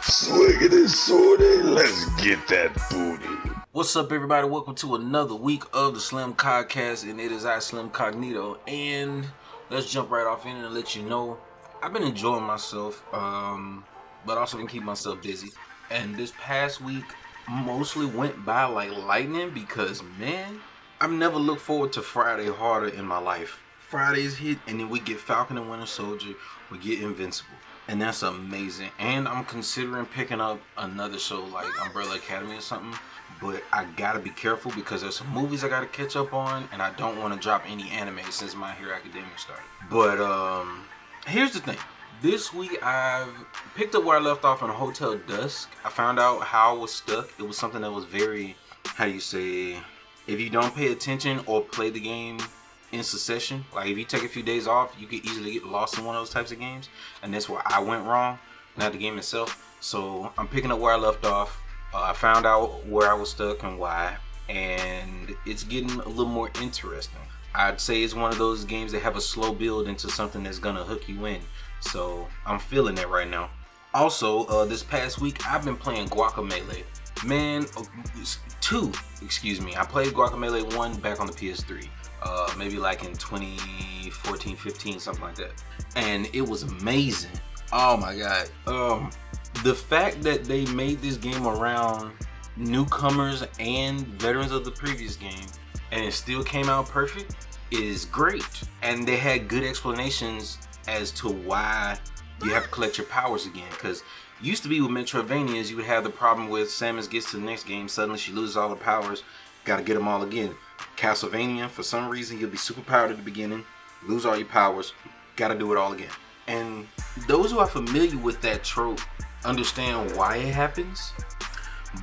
Swinging his sword, let's get that booty. What's up, everybody? Welcome to another week of the Slim Cogcast, and it is I, Slim Cognito. And let's jump right off in and let you know I've been enjoying myself, but also been keeping myself busy. And this past week mostly went by like lightning because, man, I've never looked forward to Friday harder in my life. Friday's hit, and then we get Falcon and Winter Soldier, we get Invincible. And that's amazing. And I'm considering picking up another show like Umbrella Academy or something. But I gotta be careful because there's some movies I gotta catch up on. And I don't want to drop any anime since My Hero Academia started. But here's the thing. This week I've picked up where I left off on Hotel Dusk. I found out how I was stuck. It was something that was very, how do you say, if you don't pay attention or play the game in succession, like if you take a few days off, you could easily get lost in one of those types of games, and that's where I went wrong, not the game itself. So I'm picking up where I left off. I found out where I was stuck and why, and it's getting a little more interesting. I'd say it's one of those games that have a slow build into something that's gonna hook you in, so I'm feeling it right now. Also, this past week I've been playing Guacamelee. Man, I played Guacamelee 1 back on the PS3. Maybe like in 2014, 15, something like that. And it was amazing. Oh my god. The fact that they made this game around newcomers and veterans of the previous game and it still came out perfect is great. And they had good explanations as to why you have to collect your powers again. Because used to be with Metroidvanias, you would have the problem with Samus gets to the next game, suddenly she loses all her powers, gotta get them all again. Castlevania, for some reason, you'll be super powered at the beginning, lose all your powers, gotta do it all again. And those who are familiar with that trope understand why it happens,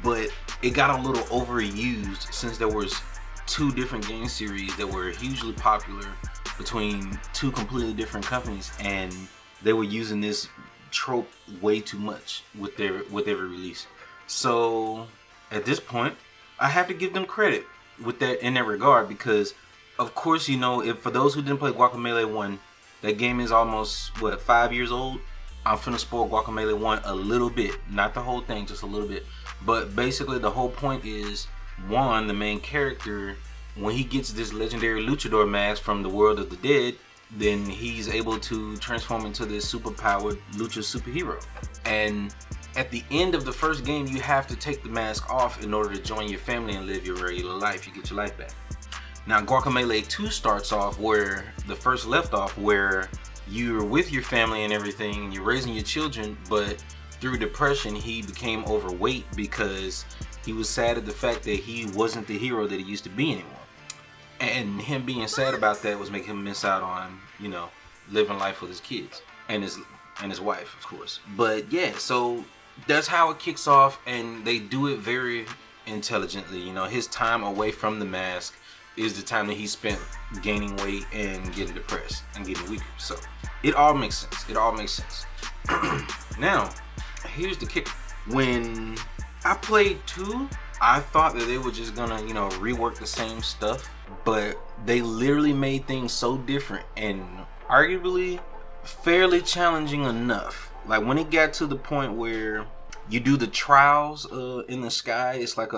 but it got a little overused since there was two different game series that were hugely popular between two completely different companies, and they were using this trope way too much with every release. So at this point, I have to give them credit with that in that regard, because of course, you know, if for those who didn't play Guacamelee 1, that game is almost 5 years old. I'm finna spoil Guacamelee 1 a little bit, not the whole thing, just a little bit. But basically the whole point is, Juan, the main character, when he gets this legendary luchador mask from the world of the dead, then he's able to transform into this super powered lucha superhero. And at the end of the first game, you have to take the mask off in order to join your family and live your regular life. You get your life back. Now, Guacamelee 2 starts off where the first left off, where you're with your family and everything, and you're raising your children, but through depression, he became overweight because he was sad at the fact that he wasn't the hero that he used to be anymore. And him being sad about that was making him miss out on, you know, living life with his kids and his wife, of course. But yeah, so that's how it kicks off, and they do it very intelligently. You know, his time away from the mask is the time that he spent gaining weight and getting depressed and getting weaker. So it all makes sense. It all makes sense. Now, here's the kicker. When I played 2, I thought that they were just gonna, you know, rework the same stuff, but they literally made things so different and arguably fairly challenging enough. Like when it got to the point where you do the trials in the sky, it's like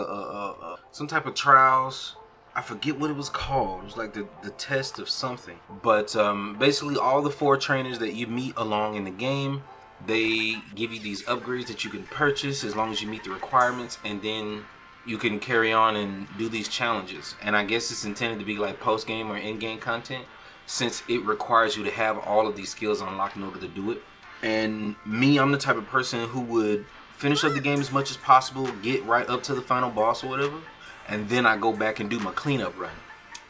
some type of trials. I forget what it was called. It was like the test of something. But basically all the 4 trainers that you meet along in the game, they give you these upgrades that you can purchase as long as you meet the requirements, and then you can carry on and do these challenges. And I guess it's intended to be like post-game or in-game content, since it requires you to have all of these skills unlocked in order to do it. And me, I'm the type of person who would finish up the game as much as possible, get right up to the final boss or whatever, and then I go back and do my cleanup run.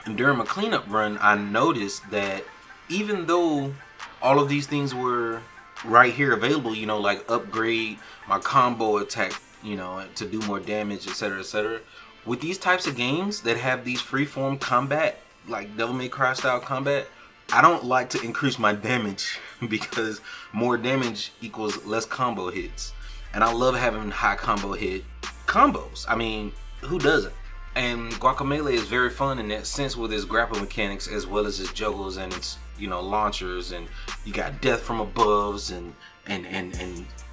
And during my cleanup run, I noticed that even though all of these things were right here available, you know, like upgrade my combo attack, you know, to do more damage, etc., with these types of games that have these freeform combat, like Devil May Cry style combat, I don't like to increase my damage because more damage equals less combo hits. And I love having high combo hit combos. I mean, who doesn't? And Guacamelee is very fun in that sense with its grapple mechanics as well as its juggles and its launchers, and you got death from aboves and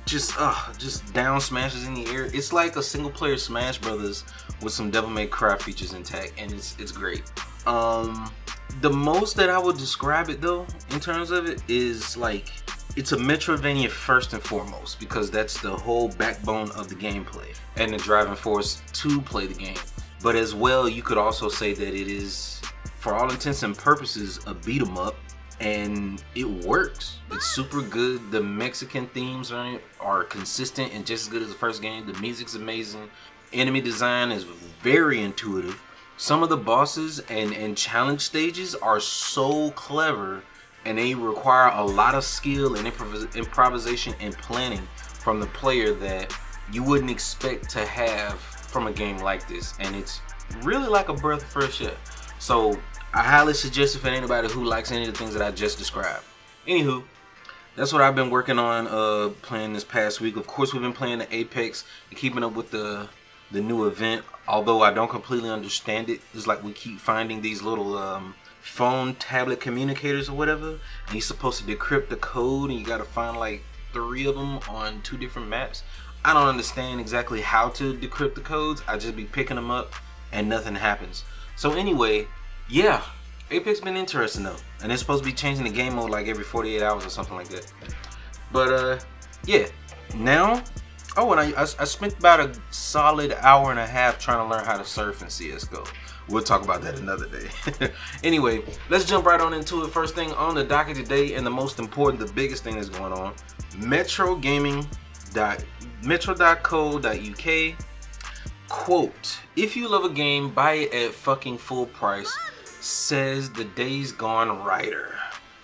just down smashes in the air. It's like a single player Smash Brothers with some Devil May Cry features intact, and it's great. The most that I would describe it though in terms of it is like it's a Metroidvania first and foremost, because that's the whole backbone of the gameplay and the driving force to play the game. But as well, you could also say that it is, for all intents and purposes, a beat 'em up, and it works. It's super good. The Mexican themes on it are consistent and just as good as the first game. The music's amazing. Enemy design is very intuitive. Some of the bosses and challenge stages are so clever, and they require a lot of skill and improvisation and planning from the player that you wouldn't expect to have from a game like this. And it's really like a breath of fresh air. So I highly suggest it for anybody who likes any of the things that I just described. Anywho, that's what I've been working on playing this past week. Of course, we've been playing the Apex and keeping up with the new event. Although I don't completely understand it, it's like we keep finding these little phone tablet communicators or whatever, and you're supposed to decrypt the code, and you got to find like 3 of them on 2 different maps. I don't understand exactly how to decrypt the codes. I just be picking them up and nothing happens. So anyway, yeah, Apex been interesting though, and it's supposed to be changing the game mode like every 48 hours or something like that. But yeah, now, oh, and I spent about a solid hour and a half trying to learn how to surf in CSGO. We'll talk about that another day. Anyway, let's jump right on into it. First thing on the docket today, and the most important, the biggest thing that's going on, metro.co.uk. Quote, if you love a game, buy it at fucking full price, says the Days Gone writer.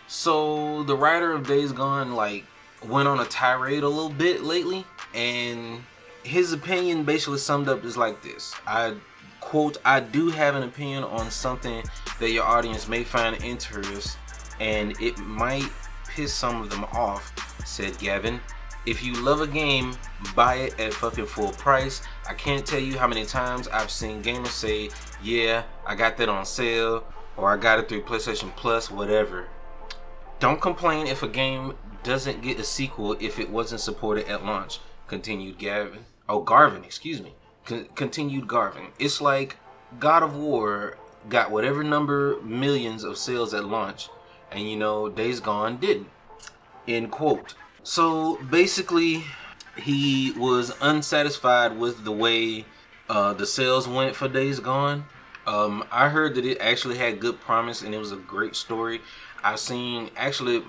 So the writer of Days Gone like went on a tirade a little bit lately, and his opinion basically summed up is like this. Quote, I do have an opinion on something that your audience may find interesting, and it might piss some of them off, said Gavin. If you love a game, buy it at fucking full price. I can't tell you how many times I've seen gamers say, yeah, I got that on sale, or I got it through PlayStation Plus, whatever. Don't complain if a game doesn't get a sequel if it wasn't supported at launch, continued Gavin. Oh, Garvin, excuse me. Continued Garvin. It's like God of War got whatever number millions of sales at launch, and Days Gone didn't. End quote. So basically, he was unsatisfied with the way the sales went for Days Gone. I heard that it actually had good promise and it was a great story. I've seen, actually,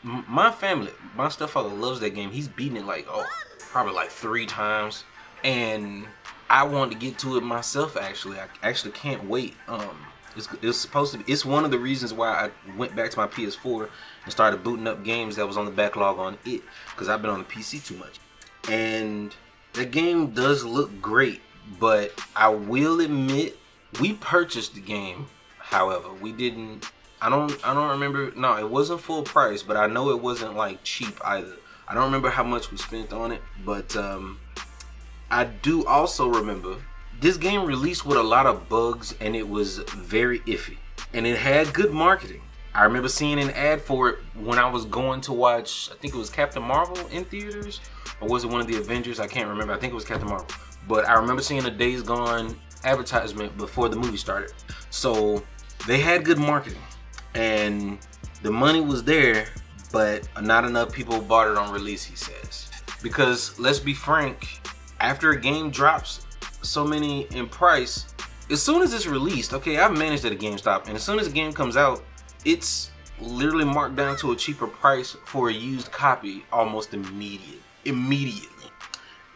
my family, my stepfather loves that game. He's beaten it probably like 3 times. And I wanted to get to it myself, actually. I actually can't wait. It's supposed to be, it's one of the reasons why I went back to my PS4 and started booting up games that was on the backlog on it, because I've been on the PC too much. And the game does look great, but I will admit, we purchased the game. However, we didn't, I don't remember, no, it wasn't full price, but I know it wasn't like cheap either. I don't remember how much we spent on it, but I do also remember this game released with a lot of bugs, and it was very iffy, and it had good marketing. I remember seeing an ad for it when I was going to watch, I think it was Captain Marvel in theaters, or was it one of the Avengers? I can't remember. I think it was Captain Marvel. But I remember seeing a Days Gone advertisement before the movie started. So they had good marketing, and the money was there, but not enough people bought it on release, he says. Because let's be frank, after a game drops so many in price, as soon as it's released, okay, I've managed at a GameStop, and as soon as a game comes out, it's literally marked down to a cheaper price for a used copy almost immediately.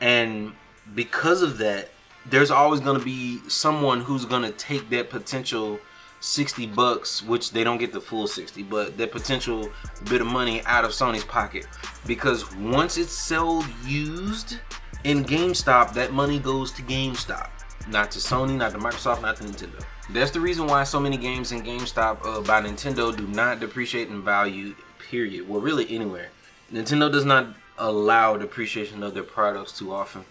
And because of that, there's always going to be someone who's going to take that potential $60, which they don't get the full 60, but that potential bit of money out of Sony's pocket. Because once it's sold used in GameStop, that money goes to GameStop, not to Sony, not to Microsoft, not to Nintendo. That's the reason why so many games in GameStop by Nintendo do not depreciate in value, period. Well, really anywhere. Nintendo does not allow depreciation of their products too often.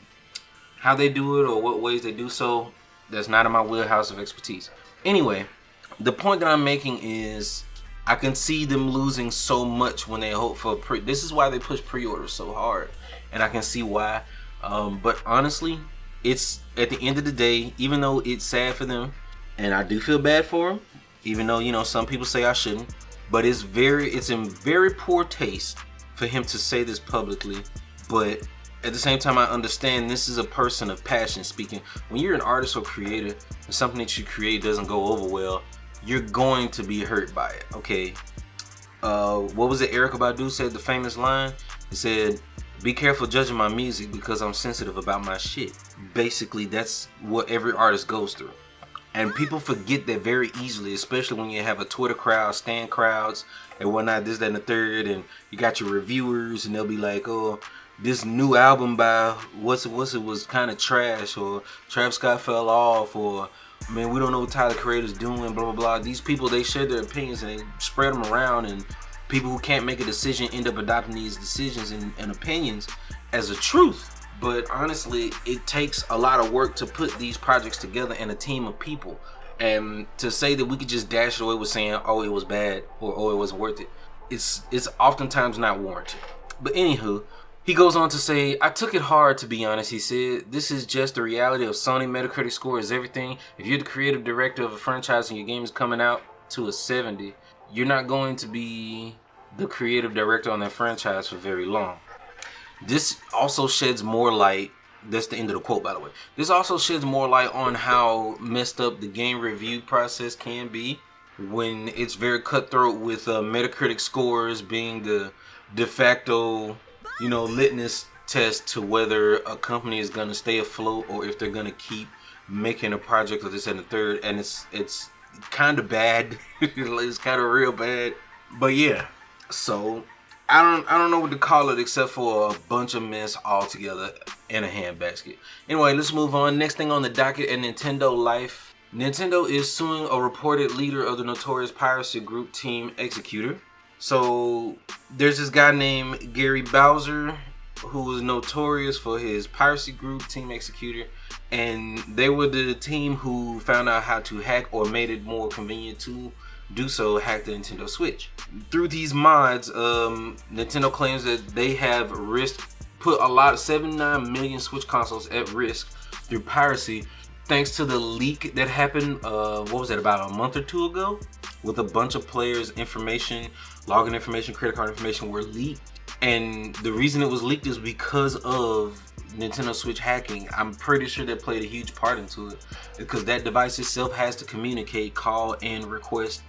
How they do it or what ways they do so, that's not in my wheelhouse of expertise. Anyway, the point that I'm making is I can see them losing so much when they hope for this is why they push pre-orders so hard, and I can see why. But honestly, it's at the end of the day, even though it's sad for them, and I do feel bad for them, even though, you know, some people say I shouldn't, but it's in very poor taste for him to say this publicly. But at the same time, I understand this is a person of passion speaking. When you're an artist or creator and something that you create doesn't go over well, you're going to be hurt by it, okay? What was it Erykah Badu said, the famous line? He said, "Be careful judging my music because I'm sensitive about my shit." Basically, that's what every artist goes through. And people forget that very easily, especially when you have a Twitter crowd, stan crowds, and whatnot, this, that, and the third, and you got your reviewers, and they'll be like, "Oh, this new album by what's it was kind of trash," or "Travis Scott fell off," or "Man, we don't know what Tyler Creator's doing," blah, blah, blah. These people, they share their opinions and they spread them around, and people who can't make a decision end up adopting these decisions and opinions as a truth. But honestly, it takes a lot of work to put these projects together in a team of people. And to say that we could just dash it away with saying, "Oh, it was bad," or "Oh, it wasn't worth it," it's oftentimes not warranted. But anywho, he goes on to say, "I took it hard, to be honest," he said. "This is just the reality of Sony. Metacritic score is everything. If you're the creative director of a franchise and your game is coming out to a 70, you're not going to be the creative director on that franchise for very long." This also sheds more light. That's the end of the quote, by the way. This also sheds more light on how messed up the game review process can be when it's very cutthroat, with Metacritic scores being the de facto, you know, litmus test to whether a company is going to stay afloat or if they're going to keep making a project of this and the third. And it's kind of bad. It's kind of real bad. But yeah, so I don't know what to call it except for a bunch of mess all together in a handbasket. Anyway, let's move on. Next thing on the docket at Nintendo Life. Nintendo is suing a reported leader of the Notorious Piracy group, Team Xecuter. So there's this guy named Gary Bowser who was notorious for his piracy group, Team Xecuter, and they were the team who found out how to hack, or made it more convenient to do so, hack the Nintendo Switch. Through these mods, Nintendo claims that they have put a lot of 79 million Switch consoles at risk through piracy, thanks to the leak that happened, what was that, about a month or two ago, with a bunch of players' information, login information, credit card information were leaked. And the reason it was leaked is because of Nintendo Switch hacking. I'm pretty sure that played a huge part into it, because that device itself has to communicate, call and request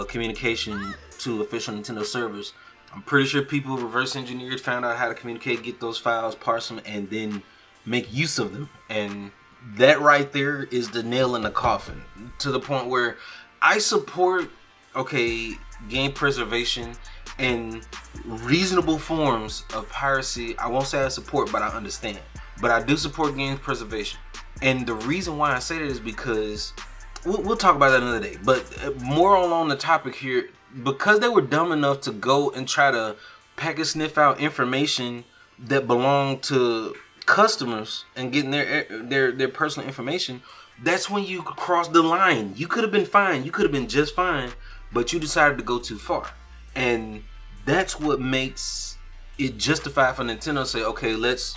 communication to official Nintendo servers. I'm pretty sure people reverse engineered, found out how to communicate, get those files, parse them, and then make use of them. And that right there is the nail in the coffin, to the point where I support, okay, game preservation and reasonable forms of piracy. I won't say I support, but I understand. But I do support game preservation. And the reason why I say that is because we'll talk about that another day. But more on the topic here, because they were dumb enough to go and try to package sniff out information that belonged to customers and getting their personal information, that's when you cross the line. You could have been fine. You could have been just fine, but you decided to go too far. And that's what makes it justified for Nintendo to say, okay, let's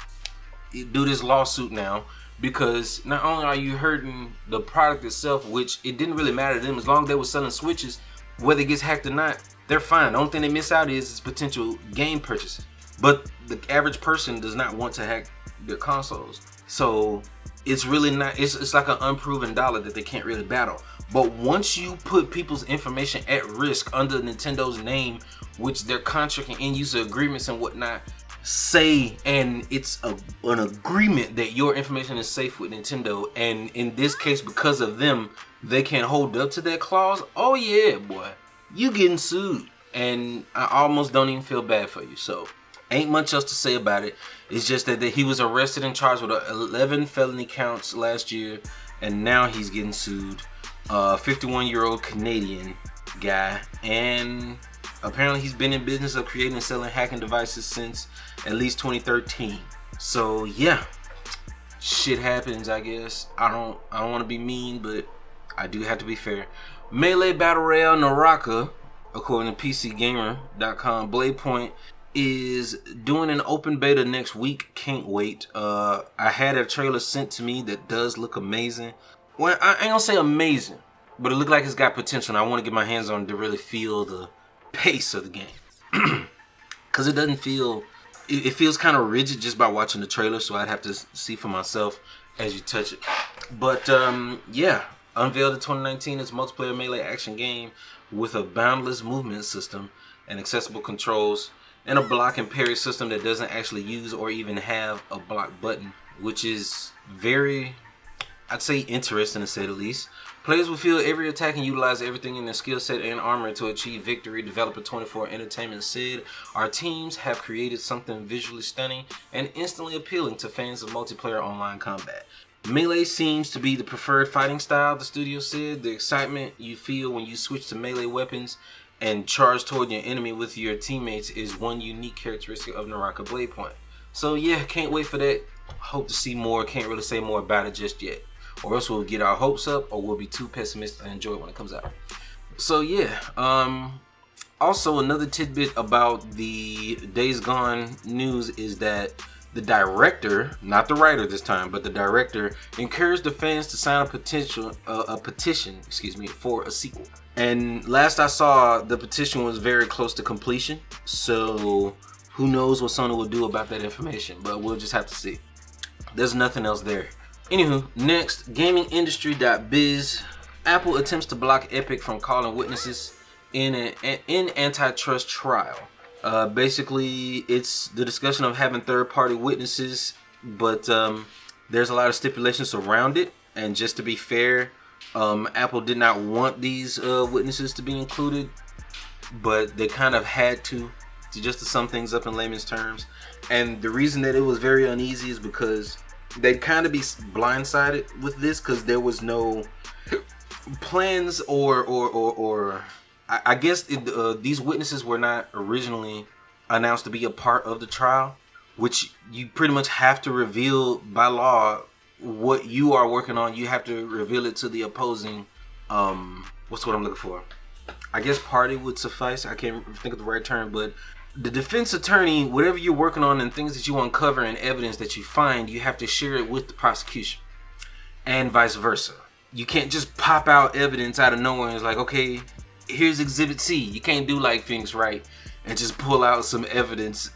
do this lawsuit now, because not only are you hurting the product itself, which it didn't really matter to them, as long as they were selling Switches, whether it gets hacked or not, they're fine. The only thing they miss out is potential game purchases. But the average person does not want to hack their consoles. So it's really not, it's like an unproven dollar that they can't really battle. But once you put people's information at risk under Nintendo's name, which their contract and end user agreements and whatnot say, and it's an agreement that your information is safe with Nintendo, and in this case, because of them, they can't hold up to that clause, oh yeah, boy, you getting sued. And I almost don't even feel bad for you. So ain't much else to say about it. It's just that he was arrested and charged with 11 felony counts last year, and now he's getting sued. 51-year-old Canadian guy, and apparently he's been in business of creating and selling hacking devices since at least 2013. So yeah, shit happens, I guess. I don't want to be mean, but I do have to be fair. Melee Battle Royale Naraka according to PCGamer.com, Bladepoint is doing an open beta next week. Can't wait. I had a trailer sent to me that does look amazing. Well, I ain't gonna say amazing, but it looked like it's got potential, and I want to get my hands on it to really feel the pace of the game. Because it doesn't feel... It feels kind of rigid just by watching the trailer, so I'd have to see for myself as you touch it. But, yeah. Unveiled in 2019, it's a multiplayer melee action game with a boundless movement system and accessible controls, and a block and parry system that doesn't actually use or even have a block button, which is very, I'd say, interesting to say the least. Players will feel every attack and utilize everything in their skill set and armor to achieve victory. Developer 24 Entertainment said, "Our teams have created something visually stunning and instantly appealing to fans of multiplayer online combat. Melee seems to be the preferred fighting style," the studio said. "The excitement you feel when you switch to melee weapons and charge toward your enemy with your teammates is one unique characteristic of Naraka Bladepoint." So yeah, can't wait for that. Hope to see more. Can't really say more about it just yet, or else we'll get our hopes up, or we'll be too pessimistic and enjoy it when it comes out. So yeah, also another tidbit about the Days Gone news is that the director, not the writer this time, but the director, encouraged the fans to sign a petition for a sequel. And last I saw, the petition was very close to completion. So who knows what Sony will do about that information, but we'll just have to see. There's nothing else there. Anywho, next, gamingindustry.biz. Apple attempts to block Epic from calling witnesses in an antitrust trial. Basically, it's the discussion of having third-party witnesses, but there's a lot of stipulations around it. And just to be fair, Apple did not want these witnesses to be included, but they kind of had to just to sum things up in layman's terms. And the reason that it was very uneasy is because they'd kind of be blindsided with this, because there was no plans or I guess these witnesses were not originally announced to be a part of the trial, which you pretty much have to reveal by law what you are working on. You have to reveal it to the opposing, what's what I'm looking for? I guess party would suffice. I can't think of the right term, but the defense attorney, whatever you're working on and things that you uncover and evidence that you find, you have to share it with the prosecution, and vice versa. You can't just pop out evidence out of nowhere and it's like, okay, here's exhibit C. You can't do like Phoenix Wright and just pull out some evidence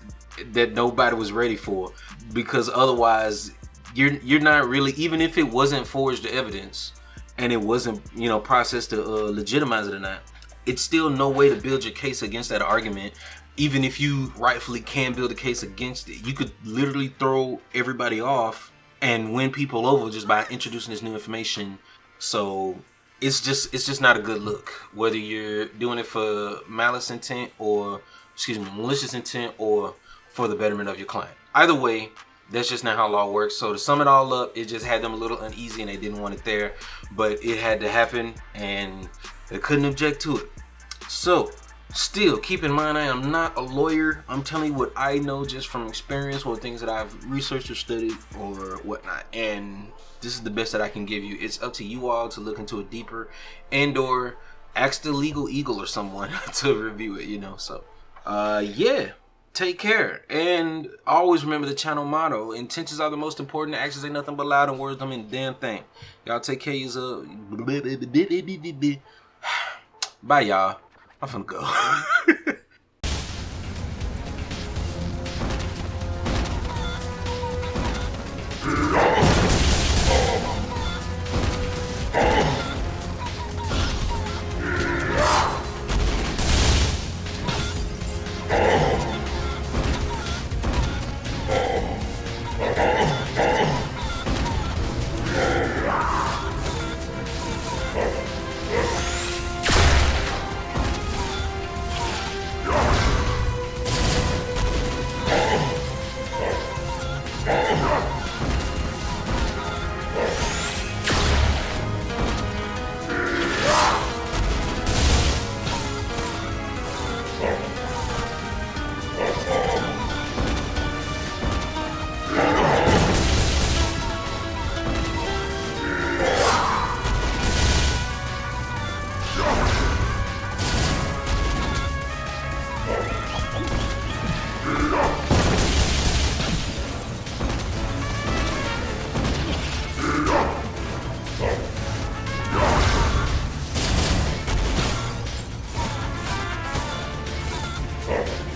that nobody was ready for, because otherwise you're not really, even if it wasn't forged evidence and it wasn't, you know, processed to legitimize it or not, it's still no way to build your case against that argument. Even if you rightfully can build a case against it, you could literally throw everybody off and win people over just by introducing this new information. So it's just not a good look, whether you're doing it for malicious intent or for the betterment of your client. Either way, that's just not how law works. So to sum it all up, it just had them a little uneasy and they didn't want it there, but it had to happen and they couldn't object to it. So still, keep in mind, I am not a lawyer. I'm telling you what I know just from experience or things that I've researched or studied or whatnot. And this is the best that I can give you. It's up to you all to look into it deeper and or ask the legal eagle or someone to review it, you know. So, yeah, take care. And always remember the channel motto: intentions are the most important, actions ain't nothing but loud, and words don't mean a damn thing. Y'all take care of yourself. Bye, y'all. I'm finna go. Peace.